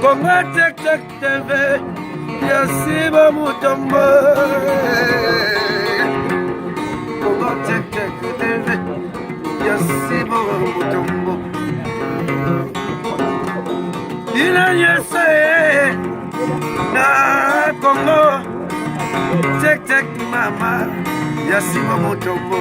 Congo Tek Tek TV, Yasiba Mutombo. Congo Tek Tek TV, Yasiba Mutombo. Ina yese na Congo Tek Tek mama, Yasiba Mutombo.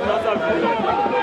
Nada,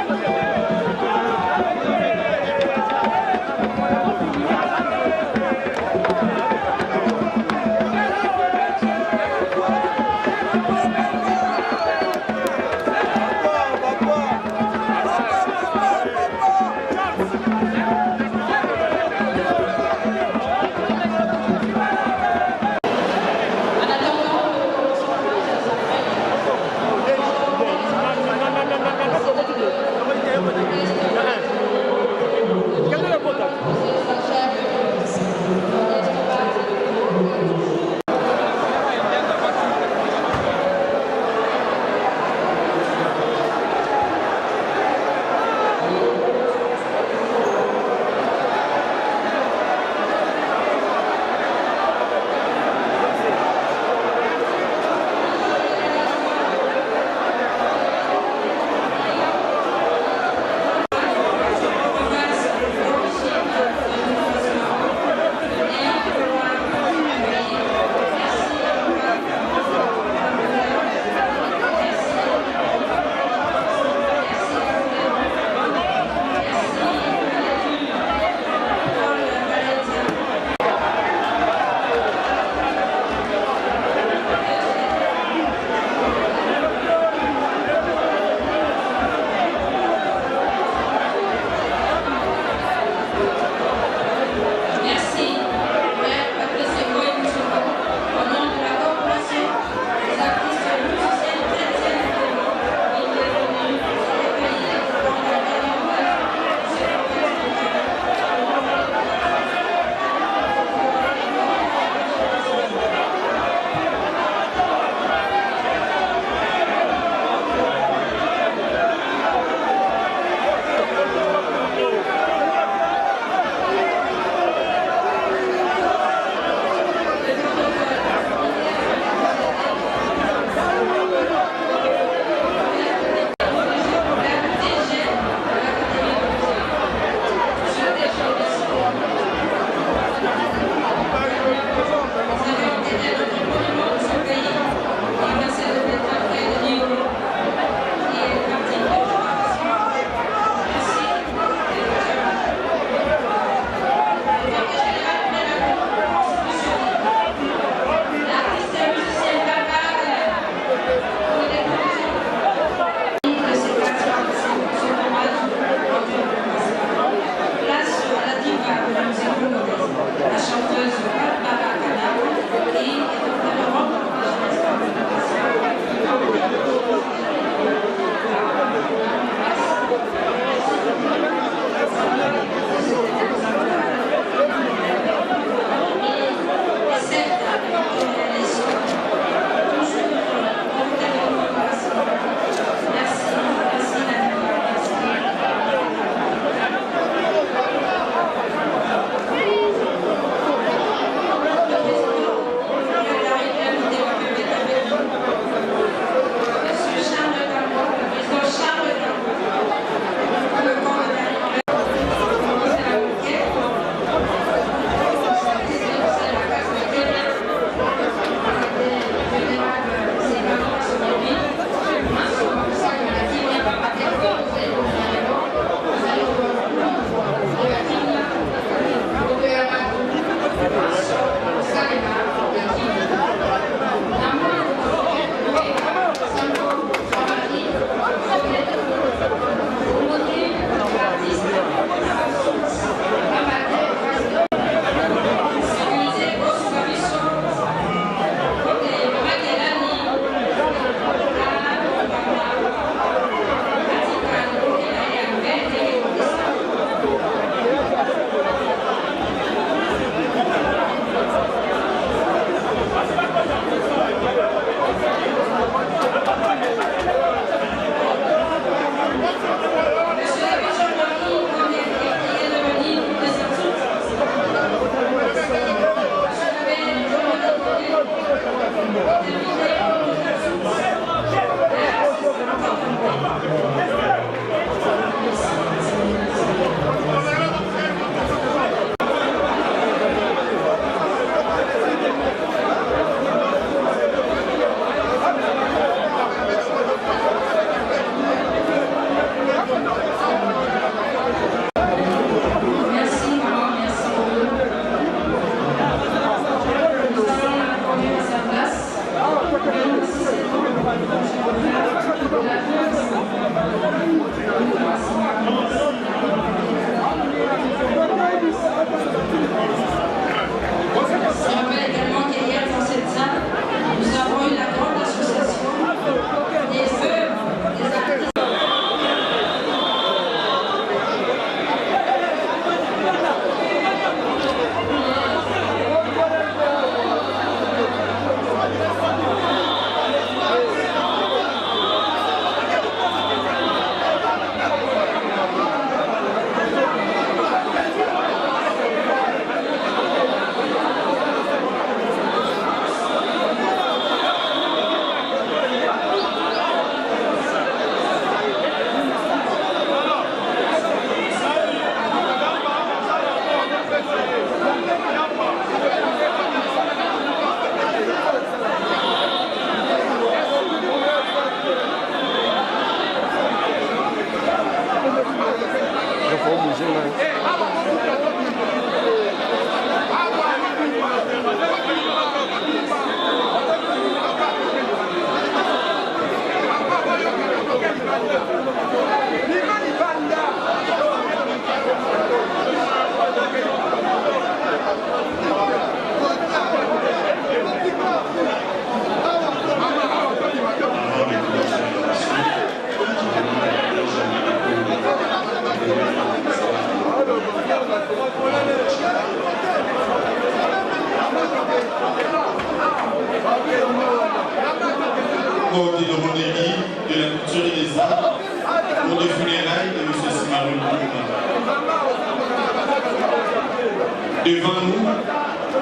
Devant nous,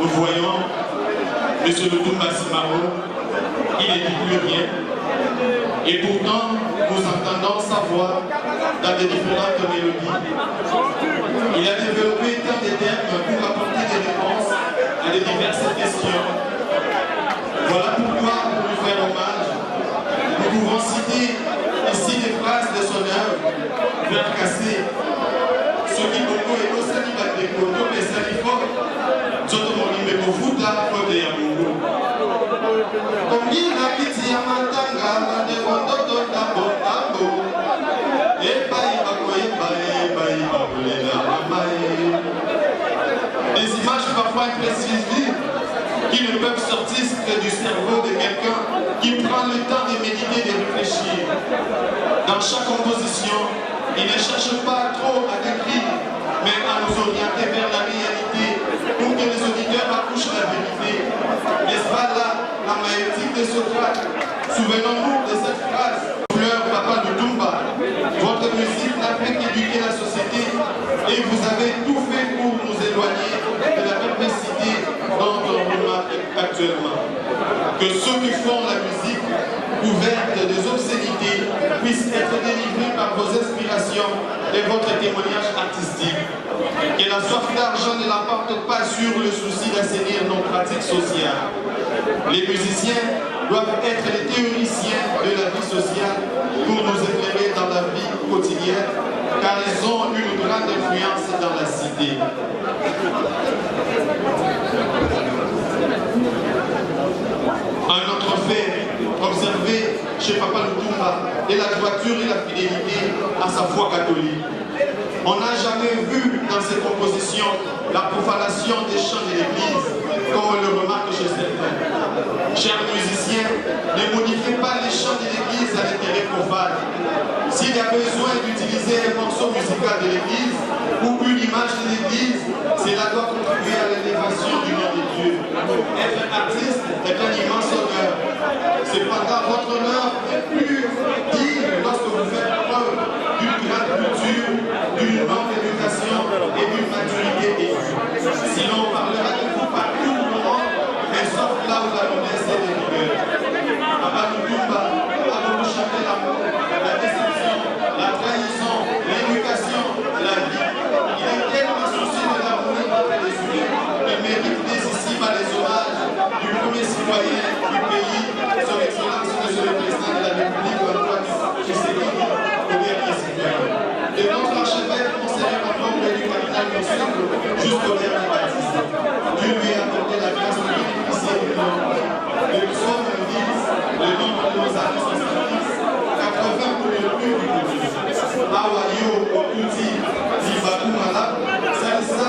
nous voyons M. Lutumba Simaro, il ne dit plus rien. Et pourtant, nous entendons sa voix dans des différentes mélodies. Il a développé tant de termes pour apporter des réponses à de diverses questions. Voilà pourquoi, pour lui faire hommage, nous pouvons citer ici des phrases de son œuvre, Vers cassé, ce qui beaucoup est au Saniba de Koto, mais Salifo, Zotomoni Mekofuta, Kote Yamungu. Combien d'habitants à Matanga, de Wandodo, Tabo, Tabo, et des images parfois imprécises qui ne peuvent sortir que du cerveau de quelqu'un qui prend le temps de méditer, de réfléchir. Dans chaque composition, il ne cherche pas trop à décrire, mais à nous orienter vers la réalité pour que les auditeurs accouchent la vérité. N'est-ce pas là la maïeutique de Socrate? Souvenons-nous de cette phrase. Fleur Papa Lutumba, votre musique n'a fait qu'éduquer la société et vous avez tout fait pour nous éloigner de la perversité dont on remarque actuellement. Que ceux qui font la musique ouverte des obscénités puissent être délivrés par vos inspirations et votre témoignage artistique. Que la soif d'argent ne l'emporte pas sur le souci d'assainir nos pratiques sociales. Les musiciens doivent être les théoriciens de la vie sociale pour nous éclairer dans la vie quotidienne, car ils ont une grande influence dans la cité. Un autre fait observé chez Papa Lutumba est la droiture et la fidélité à sa foi catholique. On n'a jamais vu dans ses compositions la profanation des chants de l'Église, comme on le remarque chez certains. Chers musiciens, ne modifiez pas les chants de l'Église à l'intérêt profane. S'il y a besoin d'utiliser un morceau musical de l'Église ou une image de l'Église, cela doit contribuer à l'élévation du nom de Dieu. Être artiste est un immense honneur. Cependant, votre honneur est plus digne lorsque vous faites preuve d'une grande culture, d'une bonne éducation et d'une maturité aiguë. Sinon, on parlera de vous partout au monde, mais sauf là où la jeunesse est de rigueur. Papa Lutumba a beaucoup chanté l'amour, la déception, la trahison, l'éducation, la vie. Il est tellement soucieux de l'harmonie entre les humains qu'il mérite décisive à les hommages du premier citoyen du pays, son Excellence, Monsieur le Président de la République, Antoine Tshisekedi, au dernier citoyen. Et notre archevêque, Monseigneur Antoine du Cardinal Consul, jusqu'au dernier baptiste. Dieu lui a accordé la grâce de bénéficier du nom. Le psaume 10, le nombre de nos amis sont 80 pour le plus du monde. Awayo, Okuti, Zibakumala, Salisa,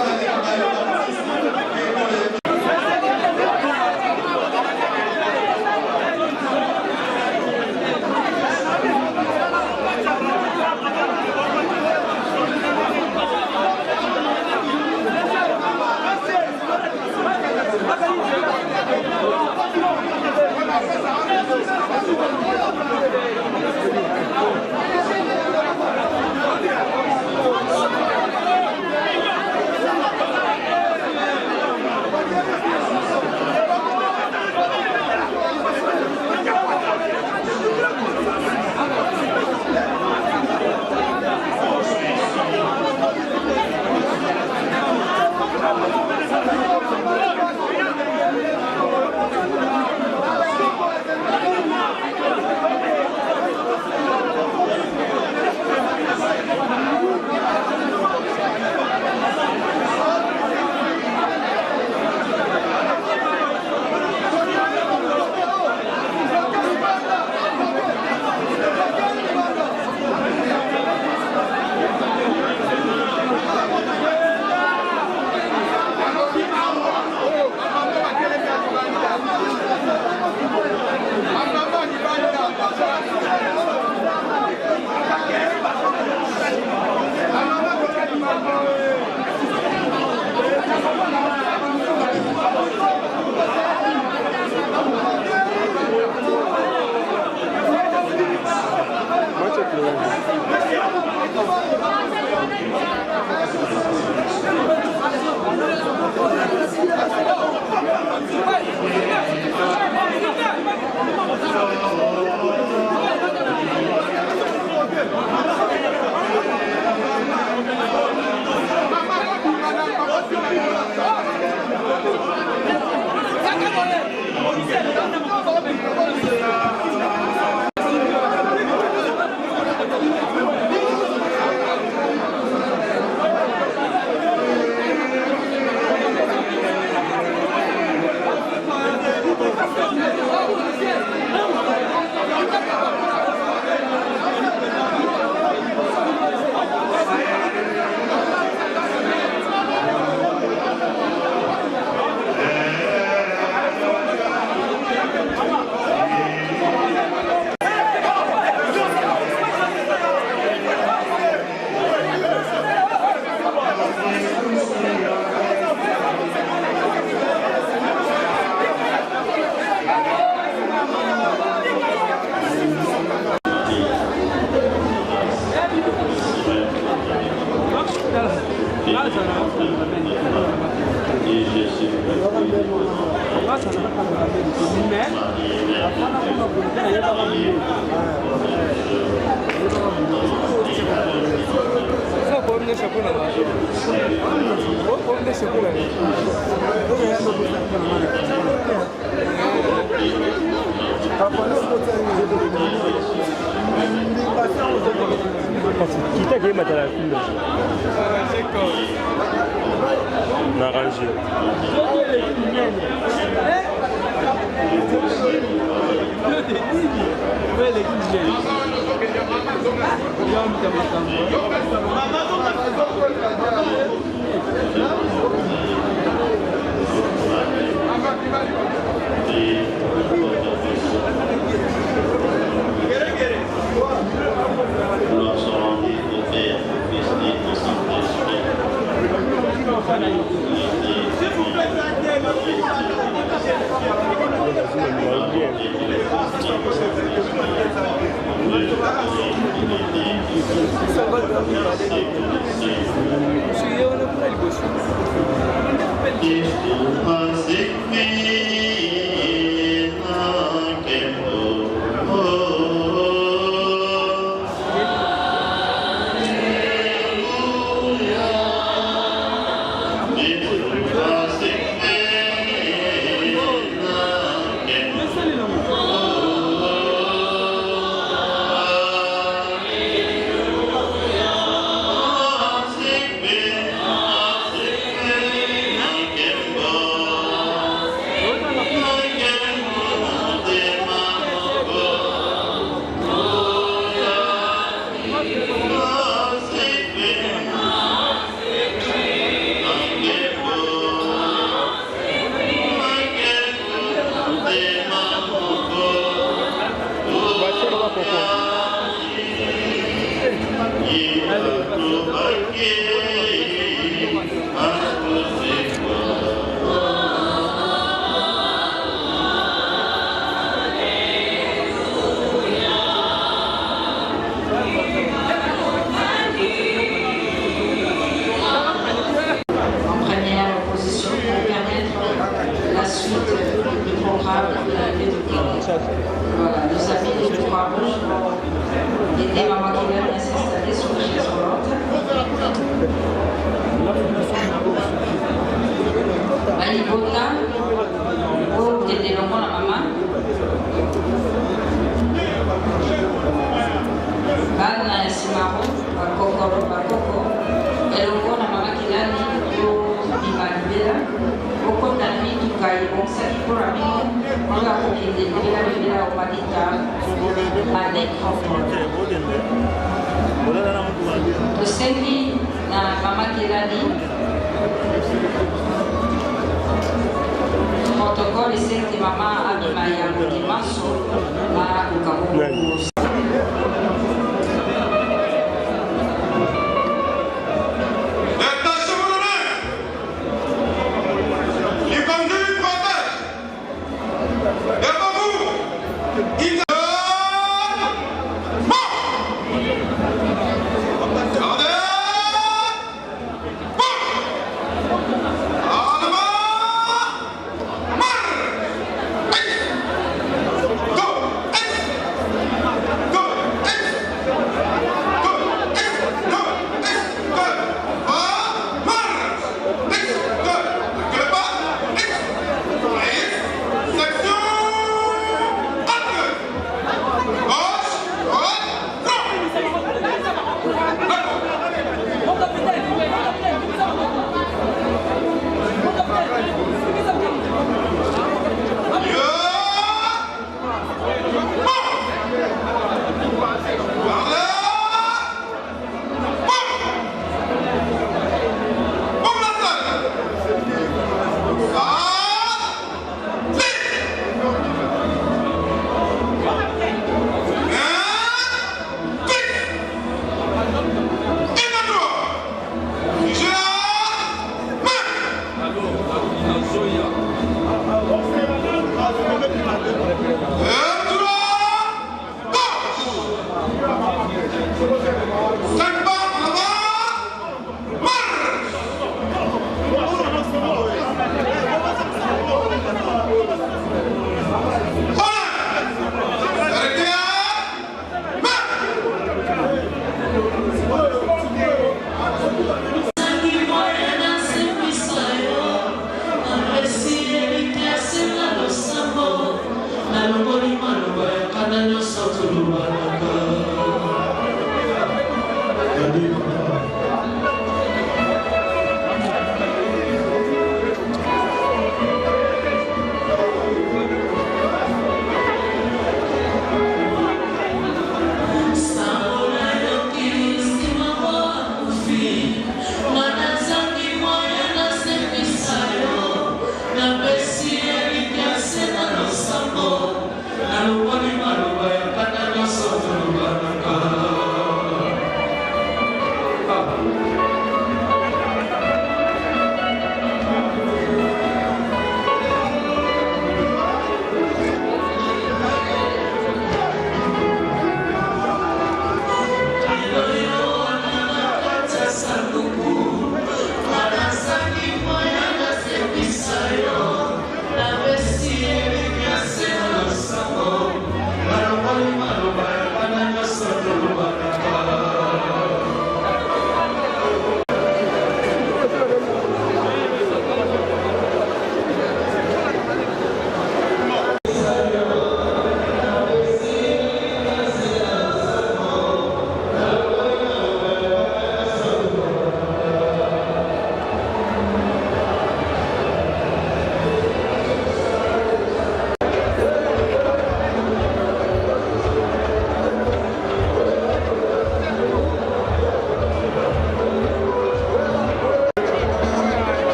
Kita game matala kule. Na range. Voilà, nos amis de Croix-Rouge vont aider Maman Kylian à s'installer sur la chaise roulante. Balibota, pour aider le monde à maman. Bana ya Simaro, Bakoko, Bakoko, et le monde à Maman Kylian pour Imalibela. Beaucoup d'amis qui gagnent, bon, ça qui pour l'amour. On va profiter de la humanité avec le Sendi, na Maman Kylian, protocole c'est que Maman a mis Maya Dimaso à Ukamu.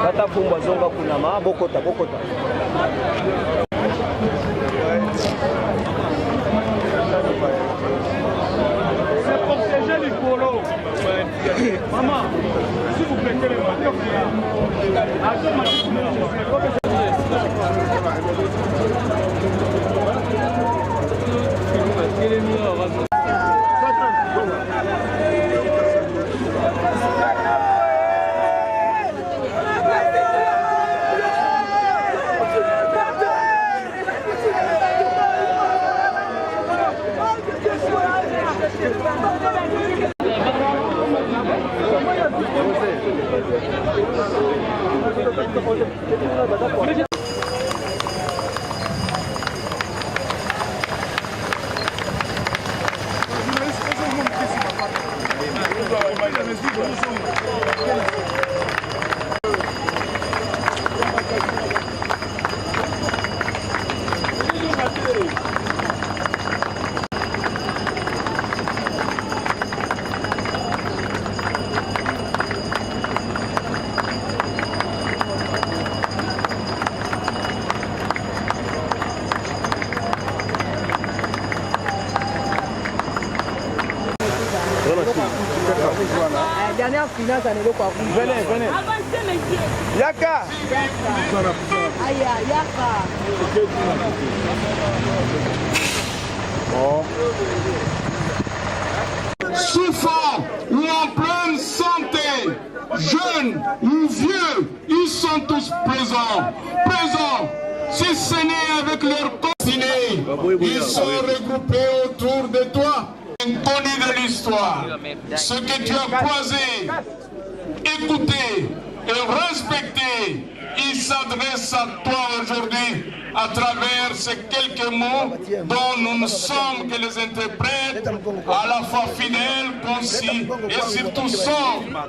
Kata fumba zonga kuna ma bokota. C'est protéger les colos. Maman, s'il vous plaît, Dernière finale, ça n'est pas vous. Venez. Avancez, messieurs. Yaka. Aïe, Yaka. Souffrant ou en pleine santé, jeunes ou vieux, ils sont tous présents. Si ce n'est avec leurs cousins, ils sont regroupés autour de toi. Inconnu de l'histoire, ce que tu as croisé, écouté et respecté, il s'adresse à toi aujourd'hui à travers ces quelques mots dont nous ne sommes que les interprètes, à la fois fidèles, concis et surtout sobres.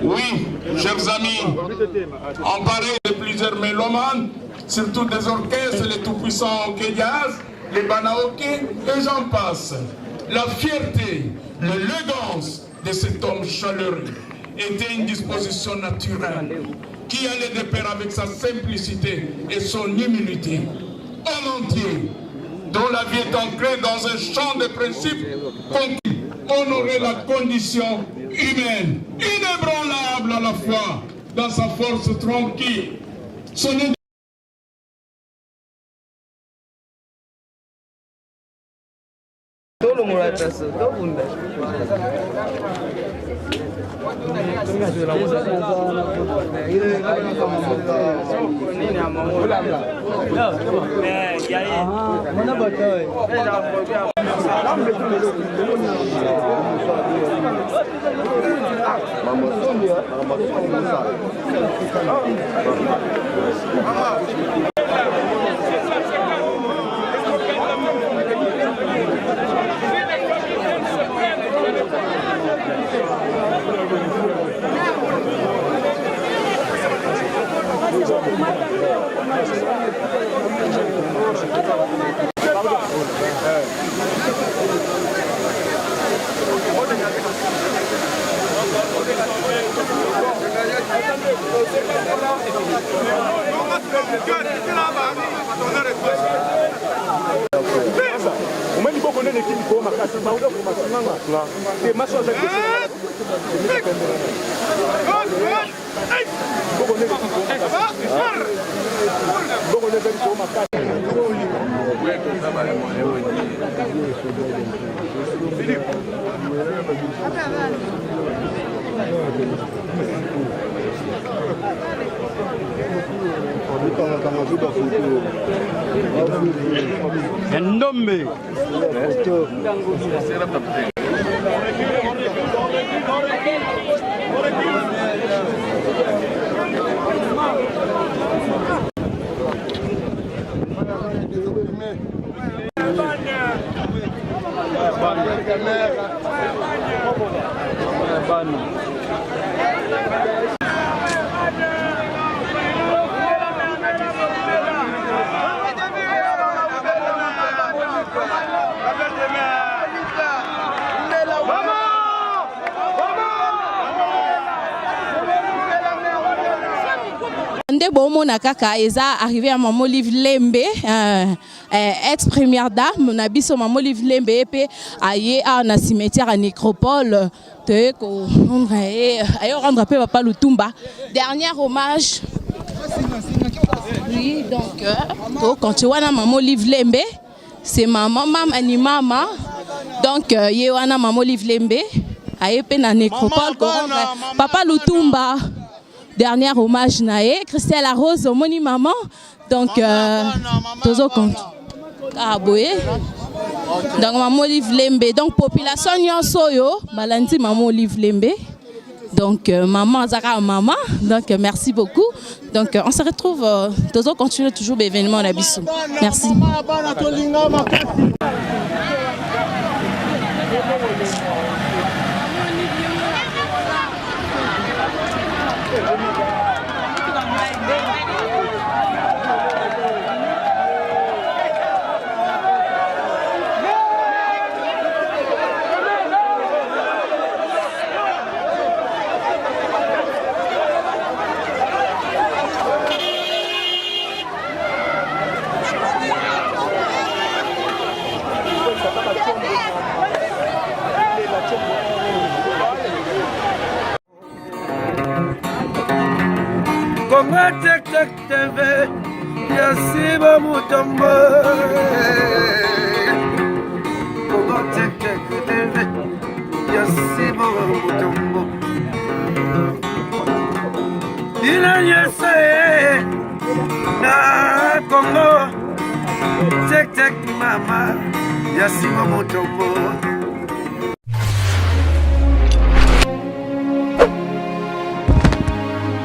Oui, chers amis, emparés de plusieurs mélomanes, surtout des orchestres, les tout-puissants Kédias, les Banaoké et j'en passe. La fierté, l'élégance de cet homme chaleureux était une disposition naturelle qui allait de pair avec sa simplicité et son humilité. Homme entier, dont la vie est ancrée dans un champ de principes conquis, honorer la condition humaine, inébranlable à la fois, dans sa force tranquille, son Ndombe. Nde bomo na kaka eza arrivé à Maman Olive Lembe, ex-première dame, na biso Maman Olive Lembe epe aye na cimetière à Nécropole te ko rendre peu Papa Lutumba. Dernier hommage. Oui, donc quand tu vois na Maman Olive Lembe, c'est maman animama. Donc yewana Maman Olive Lembe aye pe na Nécropole ko rendre Papa Lutumba. Dernier hommage naé, Christelle Arose, moni maman. Donc, tozo compte. Aboye. Donc, Maman Olive Lembe. Donc, population Nyonsoyo, Malandi Maman Olive Lembe. Donc, maman Zara maman. Donc, merci beaucoup. Donc, on se retrouve. Tozo continue toujours l'événement à Bissou. Merci. Konga tek tek TV Yasiba Mutombo. Konga tek tek TV Yasiba Mutombo. Ina yese na Kongo tek tek mama Yasiba Mutombo.